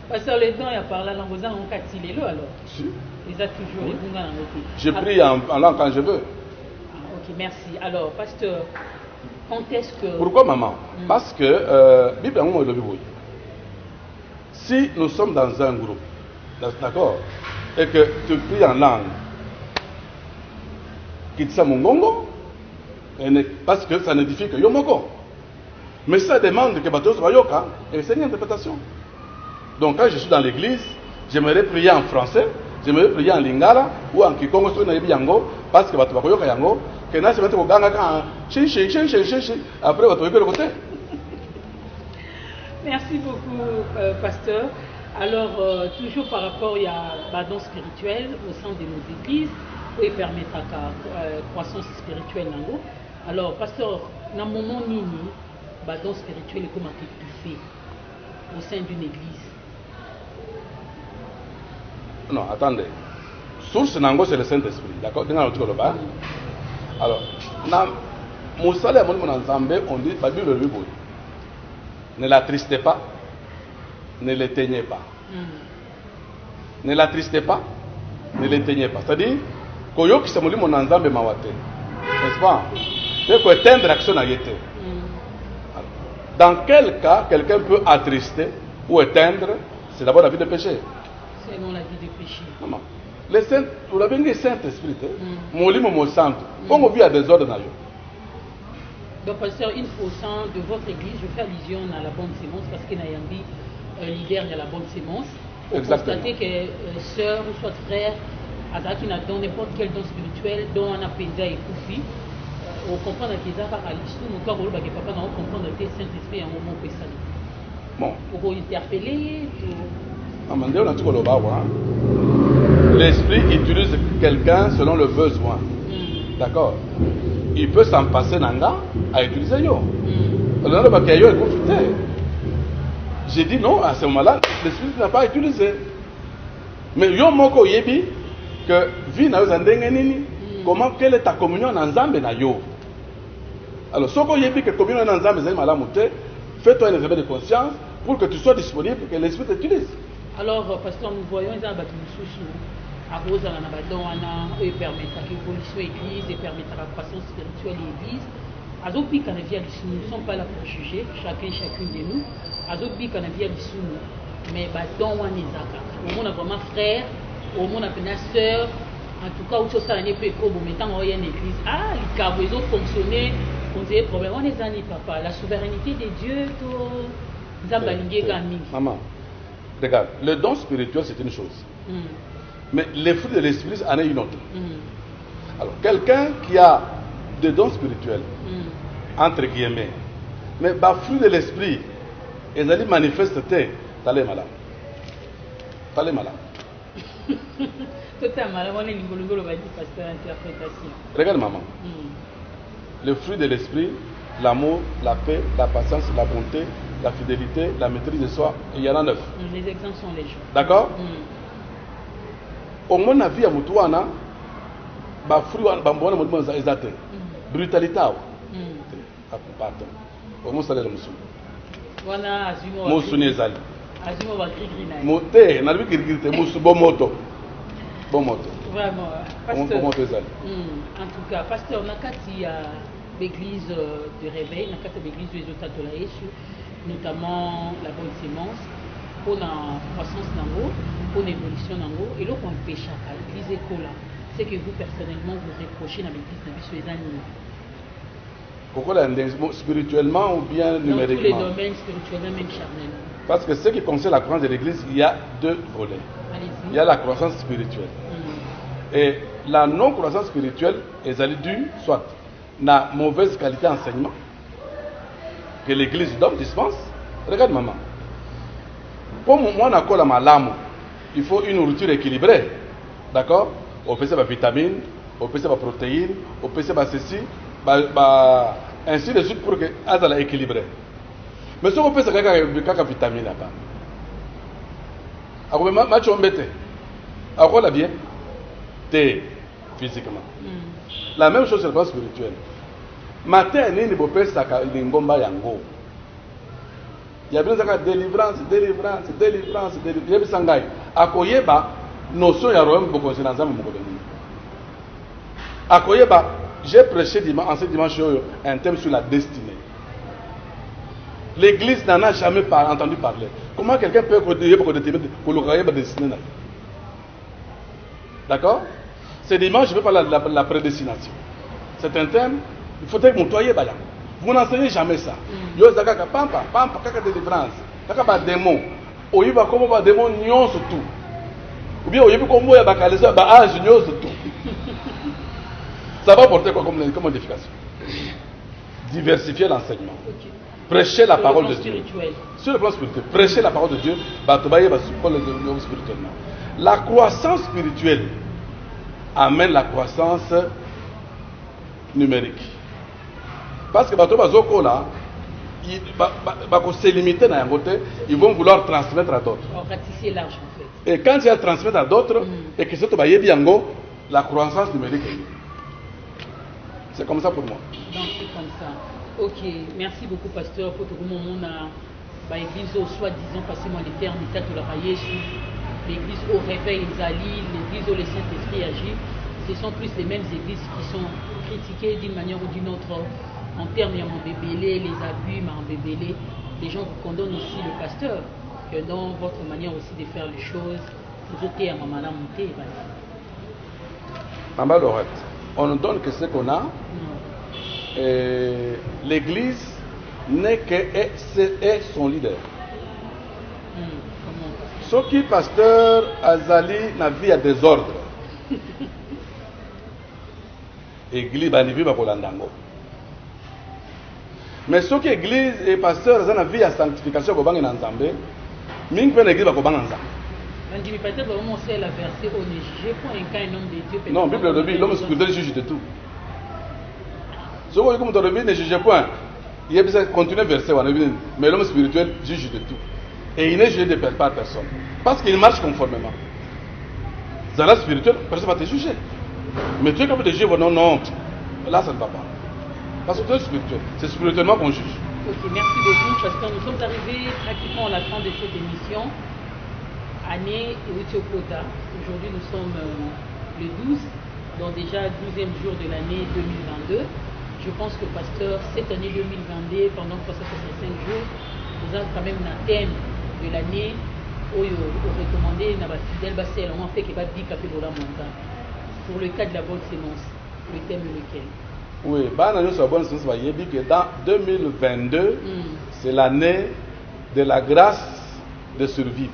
Parce que les gens, il a parlé en langue, on a dit alors. Si. Ils ont toujours les bons langues. Je prie en langue quand je veux. Ok, merci. Alors, pasteur, quand est-ce que. Pourquoi, maman? Parce que, Bible si nous sommes dans un groupe, d'accord, et que tu pries en langue, Kitsa Mongongo, parce que ça n'édifie que Yomoko. Mais ça demande que Batos Vayoka et c'est une interprétation. Donc quand je suis dans l'église, j'aimerais prier en français, j'aimerais prier en lingala ou en kikongo sur Naïbi Yango, parce que Batos Vayoka Yango, que n'a se mettre au ganga quand après Batos Vayoka le côté. Merci beaucoup, pasteur. Alors, toujours par rapport à don spirituel au sein de nos églises, pour permettre la croissance spirituelle. Alors, pasteur, dans le moment nini, don spirituel est comment tu fais au sein d'une église? Non, attendez. Source nango, c'est le Saint-Esprit. D'accord? Alors, Moussale a mon ensemble, on dit, Bible le Bible. Ne l'attristez pas, ne l'éteignez pas. Ne l'attristez pas, ne l'éteignez pas. C'est-à-dire, Koyoki se mon ensemble mawate. N'est-ce pas? Il faut éteindre l'action à yété. Dans quel cas quelqu'un peut attrister ou éteindre? C'est d'abord la vie de péché. C'est non la vie de péché. Maman, les saints, vous l'avez dit, Saint-Esprit, mon santo, on vit à des ordres. Donc, pasteur, au sein de votre église, je fais allusion à la bonne sémence parce qu'il y a un leader de la bonne sémence. Vous constatez que sœur ou soit frère, qui n'a dans n'importe quel don spirituel, dont on a Penda et Koufi, on comprend que les affaires à l'issue, nous quand on va papa non comprendre que Saint-Esprit un moment peut ça. Bon. Pour interpeller. L'esprit utilise quelqu'un selon le besoin. D'accord. Il peut s'en passer nanga à utiliser yo. J'ai dit non, à ce moment-là, l'esprit n'a pas utilisé. Mais yo moko yebi que vie na yo comment quelle est ta communion en Nzambe na yo. Alors, ce qu'on yebi que communion en Nzambe c'est malamu te, fais-toi une réveil de conscience pour que tu sois disponible pour que l'esprit t'utilise. Alors, pasteur, nous voyons les arbres à Rosa, et permettre l'évolution de l'église, et permettre la croissance spirituelle de l'église. Azopi Kanavia, nous ne sommes pas là pour juger, chacun et chacune de nous. Azopi Kanavia, mais bâton ou Nizaka. Au monde a vraiment frère, au monde a une sœur, en tout cas, où ça n'est pas comme au mettant en église. Ah, les câbles, ils ont fonctionné, on dit problème, on est années, papa. La souveraineté de Dieu, tout. Maman, regarde, le don spirituel c'est une chose. Mais les fruits de l'esprit en est une autre. Alors, quelqu'un qui a des dons spirituels, entre guillemets, mais le fruit de l'esprit, ils allaient manifester, t'allais malade. T'allais malade. Regarde maman. Le fruit de l'esprit, l'amour, la paix, la patience, la bonté, la fidélité, la maîtrise de soi, il y en a 9. Les exemples sont légers. D'accord. Au moins, la vie à Moutouana, bah, fruit à Bambouana, Moutouana, exact. Brutalité. Pardon. Au moins, ça l'est le moussoul. Voilà, Azimo. Moussoul Nezali. Azimo va grigri. Moté, n'a pas grigri, moussoul, bon moto. Bon moto. Vraiment. Pasteur. En tout cas, pasteur, on a qu'à l'église de réveil, on a qu'à l'église de Zotatola, notamment la bonne sémence, pour la croissance d'ango, pour l'évolution d'ango, et là, on pêche à l'église école. C'est que vous, personnellement, vous reprochez dans l'église de les animaux. Pourquoi spirituellement ou bien numériquement? Dans tous les domaines, spirituellement, même charnellement. Parce que ce qui concerne la croissance de l'église, il y a deux volets. Il y a la croissance spirituelle. Et la non-croissance spirituelle est due soit à mauvaise qualité d'enseignement que l'église dispense. Regarde maman. Pour moi, on a quoi la malamu? Il faut une nourriture équilibrée. D'accord? On peut faire des vitamines, on peut faire des protéines, on peut faire ceci, ainsi de suite pour que ça soit équilibré. Mais si on peut faire des vitamines là-bas, alors match on bête. Alors la bien, t'es physiquement. La même chose sur le plan spirituel. Matin, il y a une ngomba yango. Il y a besoin de délivrance. Il y a besoin de akoyeba notion ya royaume beaucoup de gens mu kodoni. Akoyeba, j'ai prêché en ce dimanche un thème sur la destinée. L'église n'en a jamais entendu parler. Comment quelqu'un peut dire pour le destinée? D'accord? Ce dimanche, je vais parler de la prédestination. C'est un thème, il faut être montoyer. Vous n'enseignez jamais ça. Yo zakaka pampa, kaka délivrance, kaka ba démon. Oyiba comme ba démon nyon surtout. Ou bien oyiba comme ya ba kalesa ba âge nyon surtout. Ça va porter quoi comme modification? Diversifier l'enseignement. Prêcher la parole de Dieu. Sur le plan spirituel, prêcher la parole de Dieu, spirituellement. La croissance spirituelle amène la croissance numérique. Parce que bato bazoko là, se limiter dans un côté, ils vont vouloir transmettre à d'autres. Ratisser large en fait. Et quand il y a transmettre à d'autres, et que c'est tout biango, la croissance numérique. C'est comme ça pour moi. Donc c'est comme ça. Ok, merci beaucoup pasteur pour tout le monde. L'église au soi-disant, passez-moi les termes, l'état de la l'église au réveil, les alliés, l'église où le Saint-Esprit agit. Ce sont plus les mêmes églises qui sont critiquées d'une manière ou d'une autre en termes de bébélé, les abus, bébélé. Les gens vous condamnent aussi le pasteur, que dans votre manière aussi de faire les choses, vous ôtez à maman monter. Maman Lorette, on nous donne que ce qu'on a. L'église n'est que son leader. Ce qui pasteur Azali n'a vu à désordre. Église va vivre pour l'andango. Mais ce qui église et pasteur, ils ont une vie à sanctification, ils ont une ensemble. Ming peut l'église, ils ont une ensemble. Peut-être vraiment c'est la verset on ne juge point un cas un homme de Dieu. Non, Bible de Bible, l'homme spirituel juge de tout. Ce que comme dans le Bible ne juge point. Il y a continuer verset, mais l'homme spirituel juge de tout. Et il n'est jugé de par personne. Parce qu'il marche conformément. Dans la spirituelle, personne ne va te juger. Mais tu es capable de juger, non, non, là ça ne va pas. Parce que tu es spirituel. C'est spirituellement qu'on juge. Ok, merci beaucoup, Pasteur. Nous sommes arrivés pratiquement à la fin de cette émission. Année Eutiopota. Aujourd'hui, nous sommes le 12, donc déjà 12e jour de l'année 2022. Je pense que, Pasteur, cette année 2022, pendant 365 jours, nous avons quand même un thème de l'année où il recommandé à fidèle basel on fait que va dire pour le cas de la bonne sémence. Le thème est lequel? Oui, la bonne sémence va dire que dans 2022, c'est l'année de la grâce de survivre.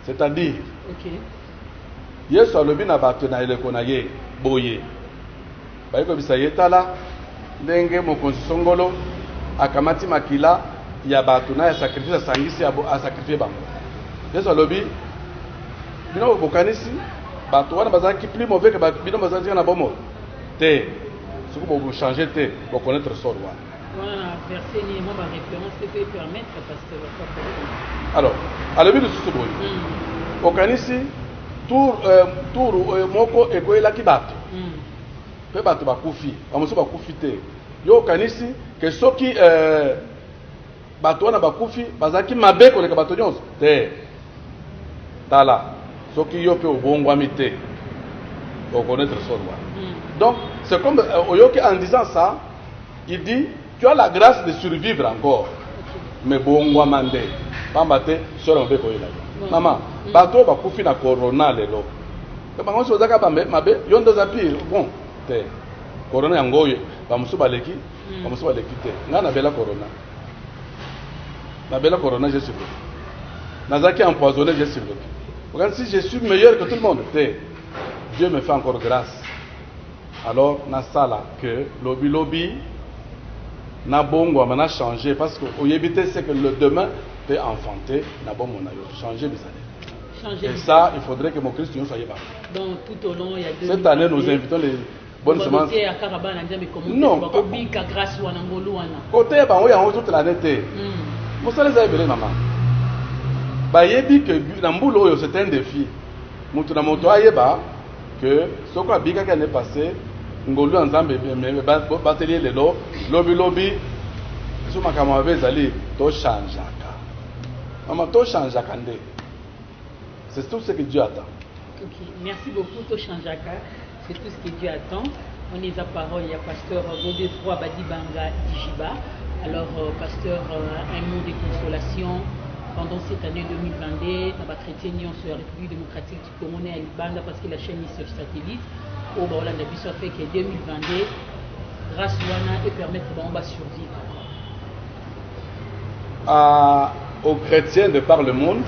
C'est-à-dire, Yesu alobi na bato na eleko na ye boye. Bayiko bisa yetala ndenge mokonzi songolo akamati makila ya bato na ya sacrifice asangisi a sacrifier bango. Yesu alobi bino bokanisi bato wana bazaki plus mauvais que bino bazaki na bomo. Te soki bo changer te bo connaître sort wana. Voilà, verset ni moi ma référence peut permettre pasteur. Alors, alobi lisusu boye. Okanisi tour moko ekoyelaki bato. Pe bato bakufi bamosusu bakufi te yo okanisi ke soki bato wana bakufi bazalaki mabe koleka bato nyonso te tala soki yo mpe obongwami te okonaître solwa. Donc c'est comme oyoki en disant ça il dit tu as la grâce de survivre encore mais bongwama nde pamba te solo mabe koyela yo mama bato bakufi na corona lelo bango nyonso bazalaka mabe yo nde oza pire bon te corona yango oyo bamosusu baleki bamosusu baleki te ngai nabela corona j'ai survécu nazalaki empoisonné j'ai survécu. Regarde, si je suis meilleur que tout le monde te Dieu me fait encore grâce alors nasala que lobi na bongo na changer parce que oyebi te c'est que le demain peut enfanter na bon mon ayo changer bizarre. Et ça il faudrait que mon Christ nous soit pas. Donc tout au long il y a deux cette année nous invitons les bonne semence. Non. Côté bango yango toute l'année te. Mosala za ebele maman. Ba yebi que na mbulo oyo c'est un défi. Mutu na moto ayeba que soko abika ka ne passé ngolu nzambe batelier lelo lobi so makama avezali to changeaka. Maman to changeaka nde. C'est tout ce que Dieu attend. OK, merci beaucoup to changeaka. C'est tout ce que Dieu attend. On est à parole, il y a pasteur Godefroy Badibanga Dijiba. Alors, pasteur, un mot de consolation pendant cette année 2022, dans la chrétienne sur la République démocratique du Congo, à Libanda, parce que la chaîne est sur satellite. Au Baola, on a vu ça fait que 2022, grâce à Wana, et permettre de survivre. Aux chrétiens de par le monde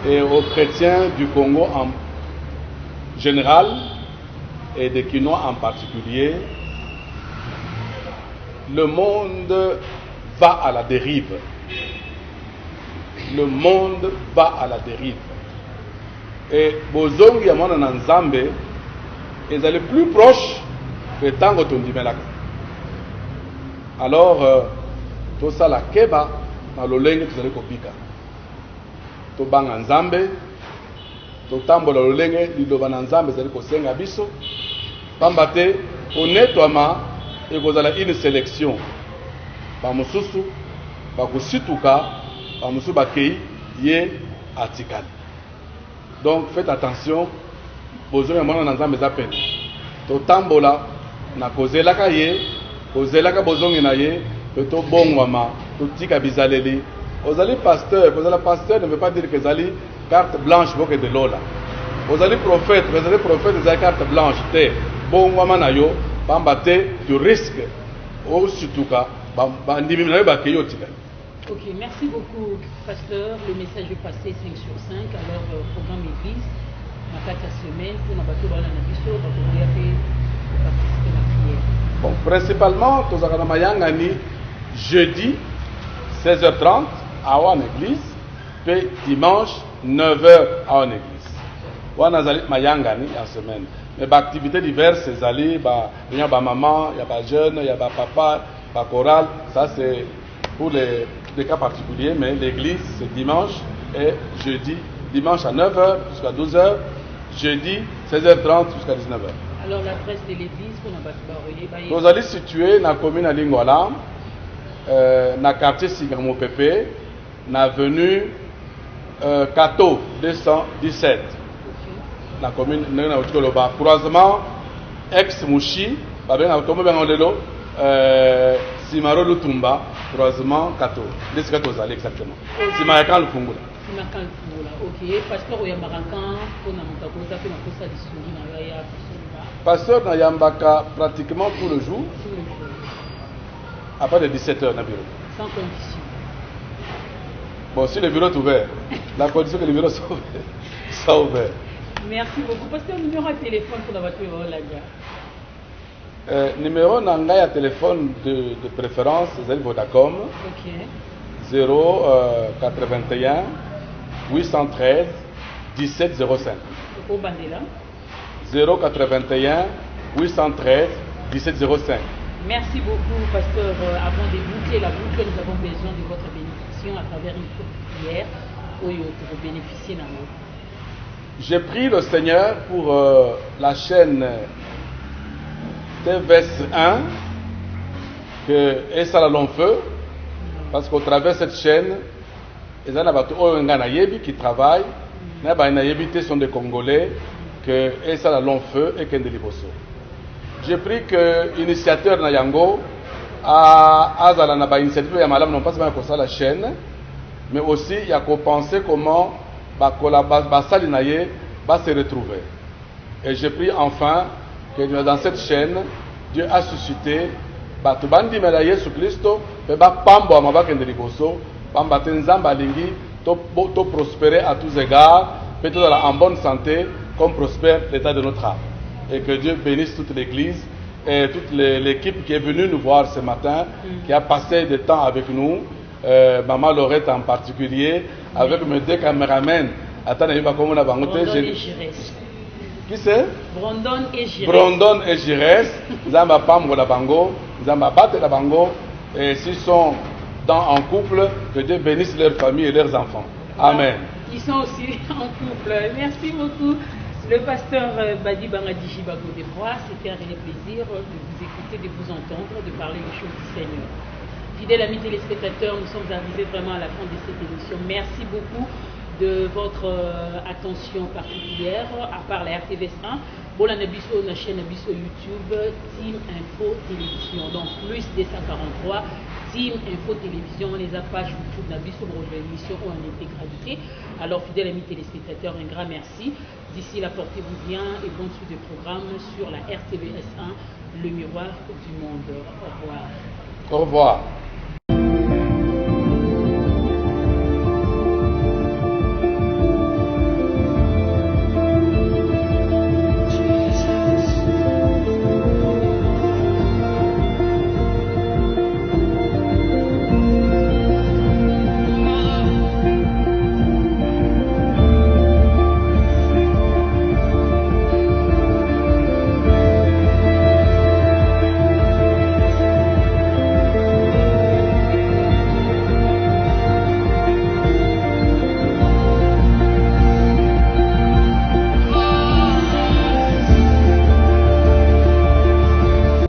et aux chrétiens du Congo en général et des Quinois en particulier, le monde va à la dérive. Le monde va à la dérive. Et Bozongi ya mwana na Nzambe ils allaient plus proche que tango tondimelaka. Alors tout ça la keba na lolenge tuzali kopika. To banga Nzambe totambola lolenge liloba na Nzambe ezali kosenga biso pamba te onetwama ekozala une sélection bamosusu bakosituka bamosusu bakei ye atikali. Donc faites attention bozonga mwana na Nzambe eza pene totambola na kozelaka ye kozelaka bozongi na ye pe tobongwama totika bizaleli ozali pasteur kozala pasteur ne veut pas dire que ezali carte blanche boke de lola. Vous allez prophète de la carte blanche, bon yo, bambate, tu risques, au sutuka, Ok, merci beaucoup, pasteur. Le message est passé 5 sur 5. Alors, programme église, ma 4 semaine, pour nous battre dans la nabiso, pour participer à la prière. Bon, principalement, tous les Mayangani, jeudi 16h30 à une église, puis dimanche 9h à une église. On a Mayangani en semaine. Mais les activités diverses, il y a maman, il y a jeune, il y a papa, il y a chorale. Ça, c'est pour les cas particuliers, mais l'église, c'est dimanche et jeudi. Dimanche à 9h jusqu'à 12h, jeudi 16h30 jusqu'à 19h. Alors l'adresse de l'église, nous allons situer dans la commune de Lingwala, dans le quartier Sigamo Pepe, dans l'avenue Kato 217. Dans la commune de croisement ex-Mouchi, Simaro Lutumba, croisement Kato. C'est ce que vous allez exactement. Simayakan Lufungula. Ok, pasteur Oyambarakan, pour Namutakoza, pour Nakosa Dissougi, Nagaya, pasteur Nayambaka pratiquement tout le jour, à partir de 17h dans le bureau. Sans condition. Bon, si le bureau est ouvert, la condition que le bureau soit ouvert. Merci beaucoup. Pasteur, numéro de téléphone pour la voiture Olaga. Numéro de téléphone de préférence, c'est Vodacom. Ok. 081 813 1705. Au Bandela. 081 813 1705. Merci beaucoup, pasteur. Avant de boucler la boucle, nous avons besoin de votre bénédiction à travers une courte prière pour bénéficier d'un mot. J'ai prié le Seigneur pour la chaîne TVS 1 que ça la long feu, parce qu'au travers de cette chaîne, les gens qui travaillent, sont des Congolais, que ça la long feu et qu'un Liboso. J'ai pris que l'initiateur Nayango a une initiative non pas seulement pour ça la chaîne, mais aussi il y a qu'à penser comment Salinaye va se retrouver. Et j'ai pris enfin que dans cette chaîne, Dieu a suscité Batubandi Melaye sous Christo, mais Pambo Amabakende Liboso, Pambatenza Lingi, to prospérer à tous égards, peut-être en bonne santé, comme prospère l'état de notre âme. Et que Dieu bénisse toute l'église et toute l'équipe qui est venue nous voir ce matin, qui a passé du temps avec nous, Maman Laurette en particulier, avec mes deux caméramens. Attendez, comment on a qui c'est? Brandon et Gires. Brandon et Gires. Zamba Pambo la Bango, Zamba Bate la Bango. Et s'ils sont en couple, que Dieu bénisse leur famille et leurs enfants. Amen. Ils sont aussi en couple. Merci beaucoup. Le pasteur Badi Bangadi Bago des Rois, c'était un réel plaisir de vous écouter, de vous entendre, de parler des choses du Seigneur. Fidèles amis téléspectateurs, nous sommes arrivés vraiment à la fin de cette émission. Merci beaucoup de votre attention particulière, à part la RTVS 1. Bola Nabiso, la chaîne Nabiso YouTube, Team Info Télévision. Donc plus 243, Team Info Télévision, les pages YouTube Nabiso pour l'émission en intégralité. Alors fidèles amis téléspectateurs, un grand merci. D'ici là, portez-vous bien et bonne suite de programme sur la RTVS 1, le miroir du monde. Au revoir. Au revoir.